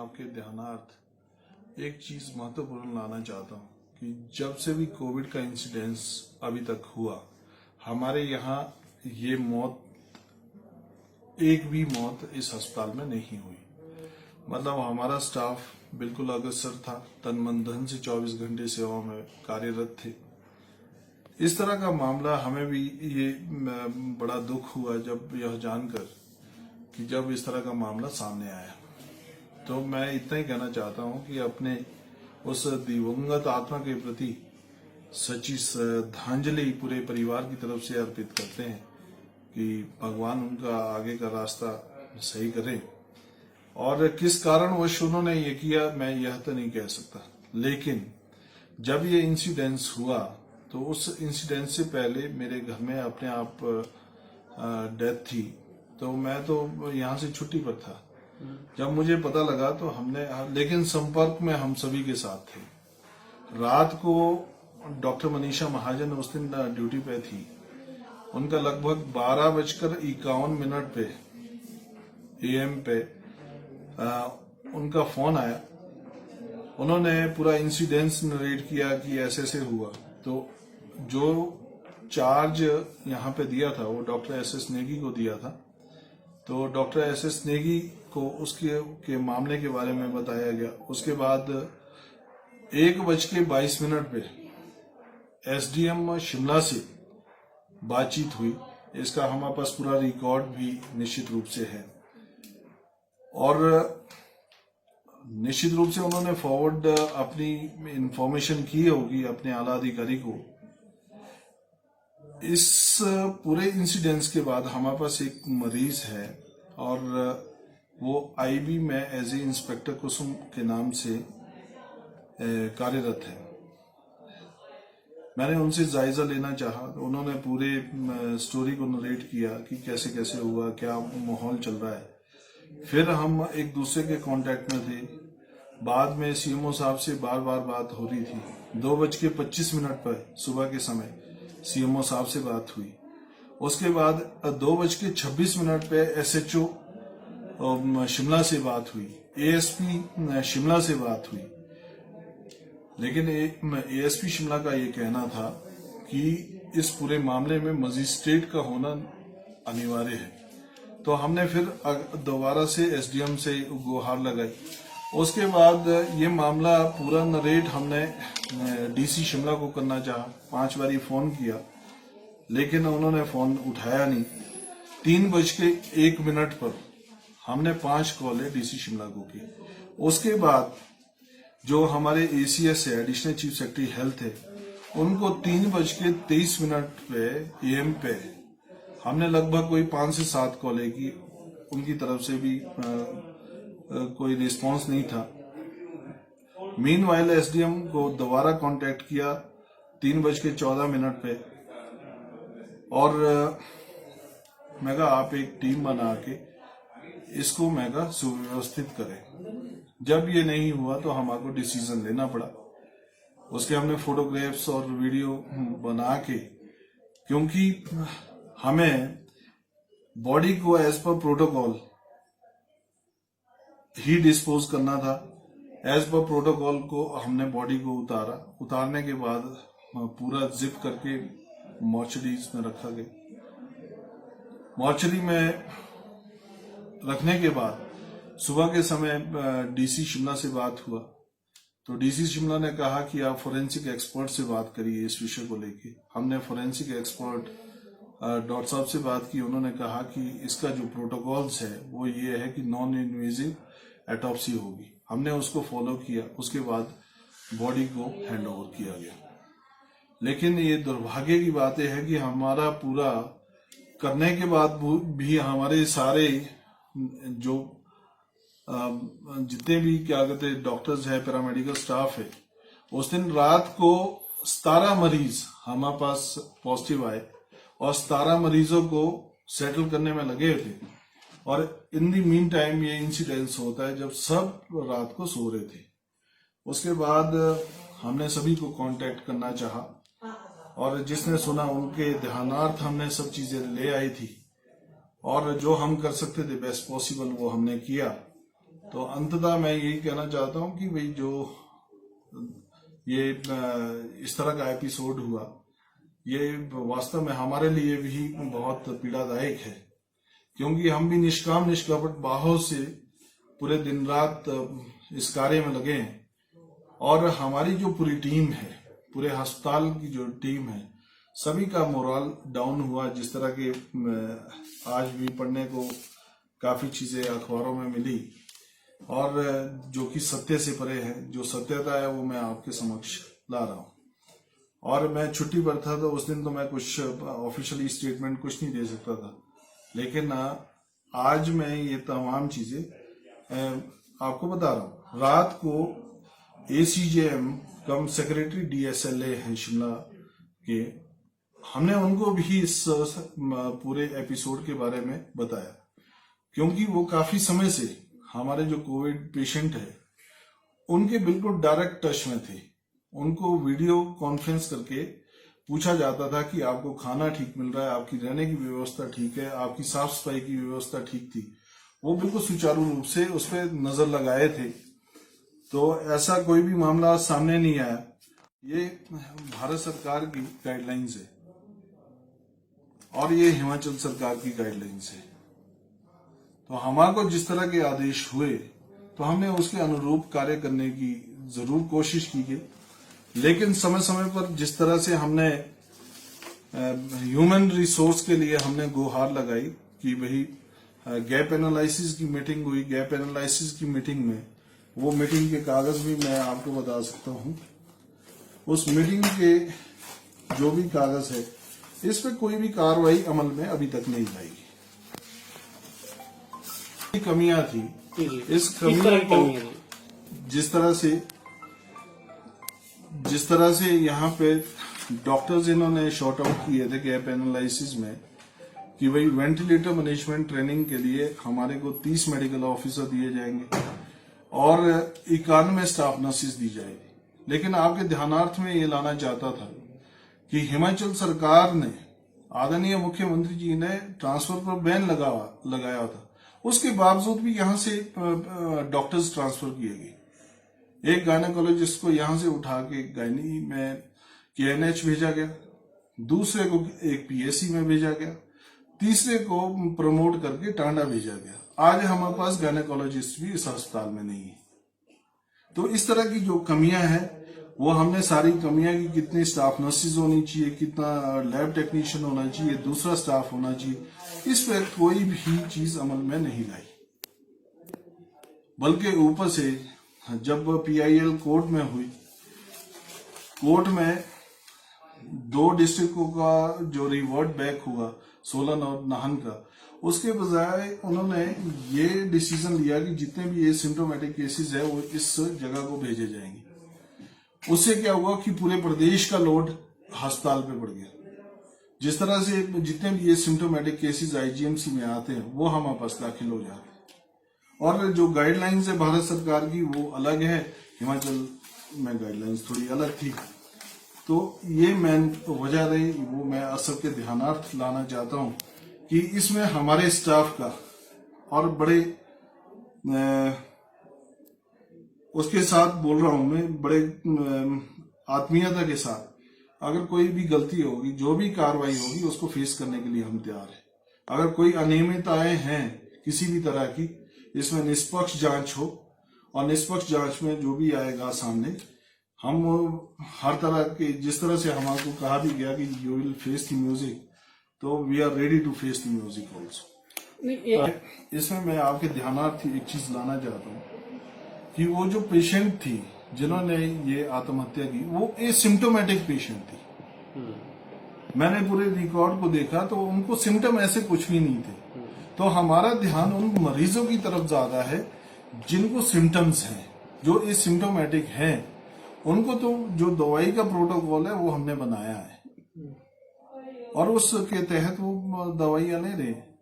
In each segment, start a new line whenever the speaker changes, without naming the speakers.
आपके ध्यानार्थ एक चीज महत्वपूर्ण लाना चाहता हूँ कि जब से भी कोविड का इंसिडेंस अभी तक हुआ, हमारे यहाँ ये मौत, एक भी मौत इस अस्पताल में नहीं हुई। मतलब हमारा स्टाफ बिल्कुल अग्रसर था, तन मन धन से 24 घंटे सेवा में कार्यरत थे। इस तरह का मामला हमें भी ये बड़ा दुख हुआ जब यह जानकर कि जब इस तरह का मामला सामने आया। तो मैं इतना ही कहना चाहता हूं कि अपने उस दिवंगत आत्मा के प्रति सच्ची श्रद्धांजलि पूरे परिवार की तरफ से अर्पित करते हैं कि भगवान उनका आगे का रास्ता सही करें। और किस कारणवश उन्होंने ये किया मैं यह तो नहीं कह सकता, लेकिन जब ये इंसिडेंस हुआ तो उस इंसिडेंट से पहले मेरे घर में अपने आप डेथ थी, तो मैं तो यहाँ से छुट्टी पर था। जब मुझे पता लगा तो हमने, लेकिन संपर्क में हम सभी के साथ थे। रात को डॉक्टर मनीषा महाजन उस दिन ड्यूटी पे थी। उनका लगभग 12:51 पे AM पे उनका फोन आया। उन्होंने पूरा इंसिडेंस नरेट किया कि ऐसे ऐसे हुआ। तो जो चार्ज यहाँ पे दिया था वो डॉक्टर SS नेगी को दिया था। तो डॉक्टर SS नेगी को उसके मामले के बारे में बताया गया। उसके बाद 1:22 पे SDM शिमला से बातचीत हुई। इसका हमारे पास पूरा रिकॉर्ड भी निश्चित रूप से है और निश्चित रूप से उन्होंने फॉरवर्ड अपनी इंफॉर्मेशन की होगी अपने आला अधिकारी को। इस पूरे इंसिडेंस के बाद हमारे पास एक मरीज है और वो IB में एज ए इंस्पेक्टर कुसुम के नाम से कार्यरत है। मैंने उनसे जायजा लेना चाहा तो उन्होंने पूरे स्टोरी को नरेट किया कि कैसे कैसे हुआ, क्या माहौल चल रहा है। फिर हम एक दूसरे के कांटेक्ट में थे। बाद में CMO साहब से बार बार बात हो रही थी। 2:25 पर सुबह के समय CMO साहब से बात हुई। उसके बाद 2:26 पे SHO शिमला से बात हुई, ASP शिमला से बात हुई। लेकिन ASP शिमला का ये कहना था कि इस पूरे मामले में मजिस्ट्रेट का होना अनिवार्य है। तो हमने फिर दोबारा से SDM से गुहार लगाई। उसके बाद ये मामला पूरा नरेट हमने DC शिमला को करना चाहा। 5 बारी फोन किया लेकिन उन्होंने फोन उठाया नहीं। 3:01 पर हमने 5 कॉलें DC शिमला को की। उसके बाद जो हमारे ACS है, एडिशनल चीफ सेक्रेटरी हेल्थ है, उनको 3:23 पे AM पे हमने लगभग कोई 5 से 7 कॉलें की। उनकी तरफ से भी कोई रिस्पांस नहीं था। मीनवाइल SDM को दोबारा कांटेक्ट किया 3:14 पे और मैं कहा आप एक टीम बना के इसको मैं कहा सुव्यवस्थित करें। जब ये नहीं हुआ तो हमारे को डिसीजन लेना पड़ा। उसके हमने फोटोग्राफ्स और वीडियो बना के, क्योंकि हमें बॉडी को एज पर प्रोटोकॉल ही डिस्पोज करना था। एज पर प्रोटोकॉल को हमने बॉडी को उतारा। उतारने के बाद पूरा जिप करके मॉर्चरीज में रखा गया। मॉर्चरी में रखने के बाद सुबह के समय DC शिमला से बात हुआ तो DC शिमला ने कहा कि आप फोरेंसिक एक्सपर्ट से बात करिए इस विषय को लेके। हमने फोरेंसिक एक्सपर्ट डॉक्टर साहब से बात की। उन्होंने कहा कि इसका जो प्रोटोकॉल्स है वो ये है कि नॉन इन्वेजिव एटॉप्सी होगी। हमने उसको फॉलो किया। उसके बाद बॉडी को हैंड ओवर किया गया। लेकिन ये दुर्भाग्य की बात है कि हमारा पूरा करने के बाद भी हमारे सारे जो जितने भी क्या कहते हैं डॉक्टर्स है, पैरामेडिकल स्टाफ है, उस दिन रात को 17 मरीज हमारे पास पॉजिटिव आए और 17 मरीजों को सेटल करने में लगे थे। और इन दी मीन टाइम ये इंसिडेंस होता है जब सब रात को सो रहे थे। उसके बाद हमने सभी को कांटेक्ट करना चाहा और जिसने सुना उनके ध्यानार्थ हमने सब चीजें ले आई थी और जो हम कर सकते थे बेस्ट पॉसिबल वो हमने किया। तो अंततः मैं यही कहना चाहता हूं कि भाई जो ये इस तरह का एपिसोड हुआ, ये वास्तव में हमारे लिए भी बहुत पीड़ादायक है, क्योंकि हम भी निष्काम निष्कपट भावों से पूरे दिन रात इस कार्य में लगे हैं। और हमारी जो पूरी टीम है, पूरे अस्पताल की जो टीम है, सभी का मोरल डाउन हुआ। जिस तरह के आज भी पढ़ने को काफी चीजें अखबारों में मिली, और जो कि सत्य से परे है, जो सत्यता है वो मैं आपके समक्ष ला रहा हूं। और मैं छुट्टी पर था, तो उस दिन तो मैं कुछ ऑफिशियली स्टेटमेंट कुछ नहीं दे सकता था, लेकिन आज मैं ये तमाम चीजें आपको बता रहा हूं। रात को ACJM कम सेक्रेटरी DSLA है शिमला के, हमने उनको भी इस पूरे एपिसोड के बारे में बताया, क्योंकि वो काफी समय से हमारे जो कोविड पेशेंट है उनके बिल्कुल डायरेक्ट टच में थे। उनको वीडियो कॉन्फ्रेंस करके पूछा जाता था कि आपको खाना ठीक मिल रहा है, आपकी रहने की व्यवस्था ठीक है, आपकी साफ सफाई की व्यवस्था ठीक थी। वो बिल्कुल सुचारू रूप से उस पर नजर लगाए थे। तो ऐसा कोई भी मामला सामने नहीं आया। ये भारत सरकार की गाइडलाइंस है और ये हिमाचल सरकार की गाइडलाइंस है। तो हमारे जिस तरह के आदेश हुए तो हमने उसके अनुरूप कार्य करने की जरूर कोशिश की गई, लेकिन समय समय पर जिस तरह से हमने ह्यूमन रिसोर्स के लिए हमने गुहार लगाई कि भाई गैप एनालिसिस की मीटिंग हुई। गैप एनालिसिस की मीटिंग में वो मीटिंग के कागज भी मैं आपको बता सकता हूं। उस मीटिंग के जो भी कागज है, इस पे कोई भी कार्रवाई अमल में अभी तक नहीं लाई। कमियां थी, इस कमियों को जिस तरह से यहाँ पे डॉक्टर्स इन्होंने शॉर्ट आउट किए थे गैप एनालिसिस में कि भाई वेंटिलेटर मैनेजमेंट ट्रेनिंग के लिए हमारे को 30 मेडिकल ऑफिसर दिए जाएंगे और 91 स्टाफ नर्सेज दी जाएगी। लेकिन आपके ध्यानार्थ में ये लाना चाहता था कि हिमाचल सरकार ने, आदरणीय मुख्यमंत्री जी ने ट्रांसफर पर बैन लगाया था, उसके बावजूद भी यहां से डॉक्टर्स ट्रांसफर किए गए। एक गायनेकोलॉजिस्ट को यहां से उठा के गायनी में KNH भेजा गया, दूसरे को एक PSC में भेजा गया, तीसरे को प्रमोट करके टांडा भेजा गया। आज हमारे पास गायनेकोलॉजिस्ट भी इस अस्पताल में नहीं है। तो इस तरह की जो कमियां हैं, वो हमने सारी कमियां की कितनी स्टाफ नर्सेज होनी चाहिए, कितना लैब टेक्नीशियन होना चाहिए, दूसरा स्टाफ होना चाहिए, इस पर कोई भी चीज अमल में नहीं लाई। बल्कि ऊपर से जब PIL कोर्ट में हुई, कोर्ट में 2 डिस्ट्रिक्टों का जो रिवर्ट बैक हुआ, सोलन और नाहन का, उसके बजाय उन्होंने ये डिसीजन लिया कि जितने भी ये सिम्टोमेटिक केसेस है वो इस जगह को भेजे जाएंगे। उससे क्या हुआ कि पूरे प्रदेश का लोड अस्पताल पे पड़ गया। जिस तरह से जितने भी ये सिम्टोमेटिक केसेस IGMC में आते हैं वो हमारे पास दाखिल हो जाते हैं। और जो गाइडलाइंस है भारत सरकार की वो अलग है, हिमाचल में गाइडलाइंस थोड़ी अलग थी। तो ये मेन वजह रही, वो मैं असल के ध्यानार्थ लाना चाहता हूं कि इसमें हमारे स्टाफ का और बड़े उसके साथ बोल रहा हूं मैं, बड़े आत्मीयता के साथ, अगर कोई भी गलती होगी, जो भी कार्रवाई होगी, उसको फेस करने के लिए हम तैयार हैं। अगर कोई अनियमितताएं हैं किसी भी तरह की, इसमें निष्पक्ष जांच हो और निष्पक्ष जांच में जो भी आएगा सामने, हम हर तरह के, जिस तरह से हमारे को कहा भी गया कि you will face the music, तो we are ready to face the music also. इसमें मैं आपके ध्यानार्थ एक चीज लाना चाहता हूँ कि वो जो पेशेंट थी जिन्होंने ये आत्महत्या की, वो एसिम्टोमेटिक पेशेंट थी। मैंने पूरे रिकॉर्ड को देखा तो उनको सिम्टम ऐसे कुछ भी नहीं थे। तो हमारा ध्यान उन मरीजों की तरफ ज्यादा है जिनको सिम्टम्स हैं, जो एसिम्टोमेटिक हैं। उनको तो जो दवाई का प्रोटोकॉल है वो हमने बनाया है और उसके तहत वो दवाइयां ले रहे हैं।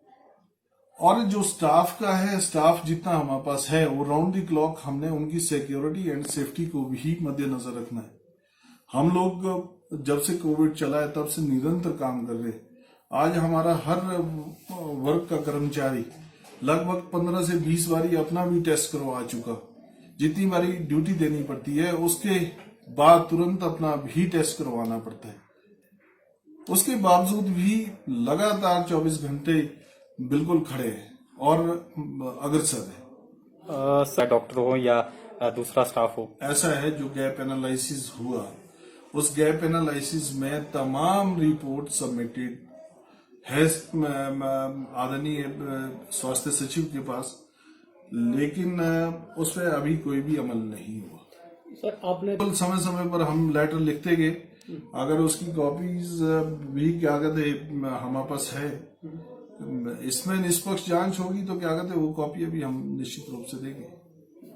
और जो स्टाफ का है, स्टाफ जितना हमारे पास है, वो राउंड द क्लॉक हमने उनकी सिक्योरिटी एंड सेफ्टी को भी मद्देनजर रखना है। हम लोग जब से कोविड चला है तब से निरंतर काम कर रहे हैं। आज हमारा हर वर्ग का कर्मचारी लगभग 15 से 20 बारी अपना भी टेस्ट करवा चुका। जितनी बारी ड्यूटी देनी पड़ती है उसके बाद तुरंत अपना भी टेस्ट करवाना पड़ता है। उसके बावजूद भी लगातार 24 घंटे बिल्कुल खड़े हैं और अग्रसर है।
सर डॉक्टर हो या दूसरा स्टाफ हो,
ऐसा है जो गैप एनालिसिस हुआ, उस गैप एनालिसिस में तमाम रिपोर्ट सबमिटेड है आदरणीय स्वास्थ्य सचिव के पास, लेकिन उस पर अभी कोई भी अमल नहीं हुआ।
सर आपने
समय समय पर हम लेटर लिखते गए, अगर उसकी कॉपीज भी क्या कहते हमारे पास है, इसमें निष्पक्ष जांच होगी तो क्या कहते वो कॉपी अभी हम निश्चित रूप से देंगे।